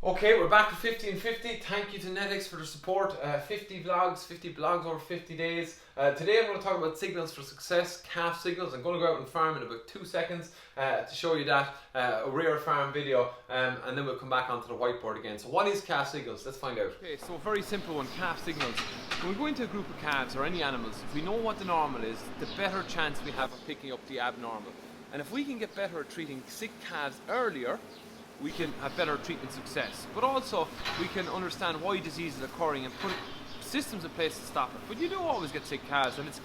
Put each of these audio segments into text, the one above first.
Okay, we're back with 50 and 50. Thank you to NetX for the support. 50 blogs over 50 days. Today I'm going to talk about signals for success, calf signals. I'm going to go out and farm in about 2 seconds to show you that, a rare farm video, and then we'll come back onto the whiteboard again. So what is calf signals? Let's find out. Okay, so very simple one, calf signals. When we go into a group of calves or any animals, if we know what the normal is, the better chance we have of picking up the abnormal. And if we can get better at treating sick calves earlier, we can have better treatment success, but also we can understand why disease is occurring and put systems in place to stop it. But you do always get sick calves, and it's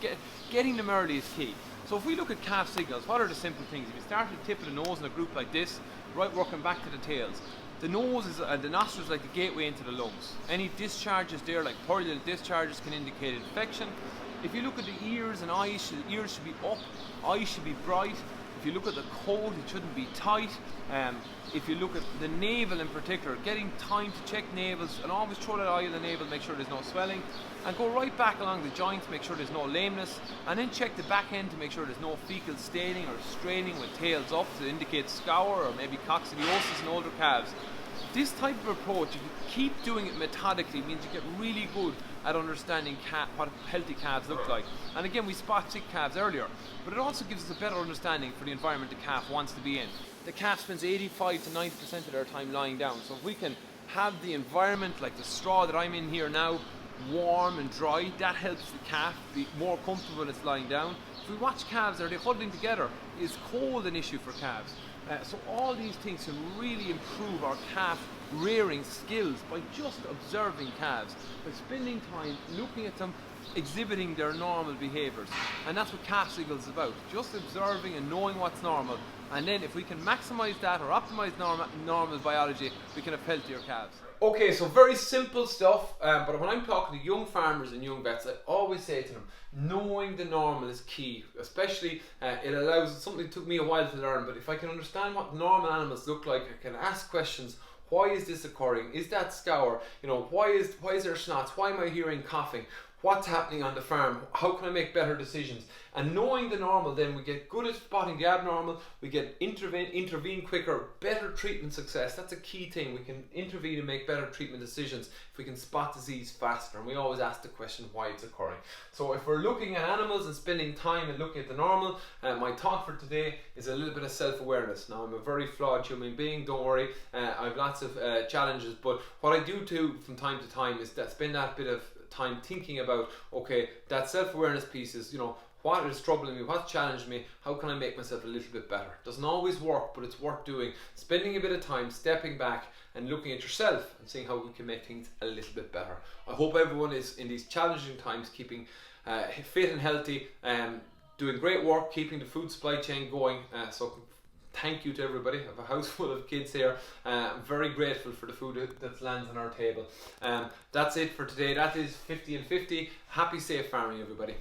getting them early is key. So if we look at calf signals, what are the simple things? If you start at the tip of the nose in a group like this, right, working back to the tails. The nose is, the nostrils like the gateway into the lungs. Any discharges there, like purulent discharges, can indicate infection. If you look at the ears and eyes, the ears should be up, eyes should be bright. If you look at the coat, it shouldn't be tight. If you look at the navel in particular, getting time to check navels and always throw that eye in the navel, make sure there's no swelling, and go right back along the joints, make sure there's no lameness, and then check the back end to make sure there's no fecal staining or straining with tails up to indicate scour or maybe coccidiosis in older calves. This type of approach, if you keep doing it methodically, means you get really good at understanding what healthy calves look like. And again, we spot sick calves earlier, but it also gives us a better understanding for the environment the calf wants to be in. The calf spends 85 to 90% of their time lying down, so if we can have the environment, like the straw that I'm in here now, warm and dry, that helps the calf be more comfortable when it's lying down. If we watch calves, are they huddling together? Is cold an issue for calves? So all these things can really improve our calf rearing skills by just observing calves, by spending time looking at them exhibiting their normal behaviours. And that's what calf signals is about, just observing and knowing what's normal. And then if we can maximise that or optimise normal biology, we can have healthier calves. Okay, so very simple stuff, but when I'm talking to young farmers and young vets, I always say to them, knowing the normal is key. Especially, it allows, something that took me a while to learn, but if I can understand what normal animals look like, I can ask questions. Why is this occurring? Is that scour? You know, why is there snots? Why am I hearing coughing? What's happening on the farm? How can I make better decisions? And knowing the normal, then we get good at spotting the abnormal, we get intervene quicker, better treatment success. That's a key thing. We can intervene and make better treatment decisions if we can spot disease faster. And we always ask the question why it's occurring. So if we're looking at animals and spending time and looking at the normal, my thought for today is a little bit of self-awareness. Now, I'm a very flawed human being, don't worry. I have lots of challenges, but what I do from time to time is spend that bit of time thinking about, okay, that self-awareness piece is, you know, what is troubling me, what's challenging me, how can I make myself a little bit better? Doesn't always work, but it's worth doing. Spending a bit of time, stepping back and looking at yourself and seeing how we can make things a little bit better. I hope everyone is, in these challenging times, keeping fit and healthy, doing great work, keeping the food supply chain going. So thank you to everybody. I have a house full of kids here. I'm very grateful for the food that lands on our table. That's it for today. That is 50 and 50. Happy safe farming, everybody.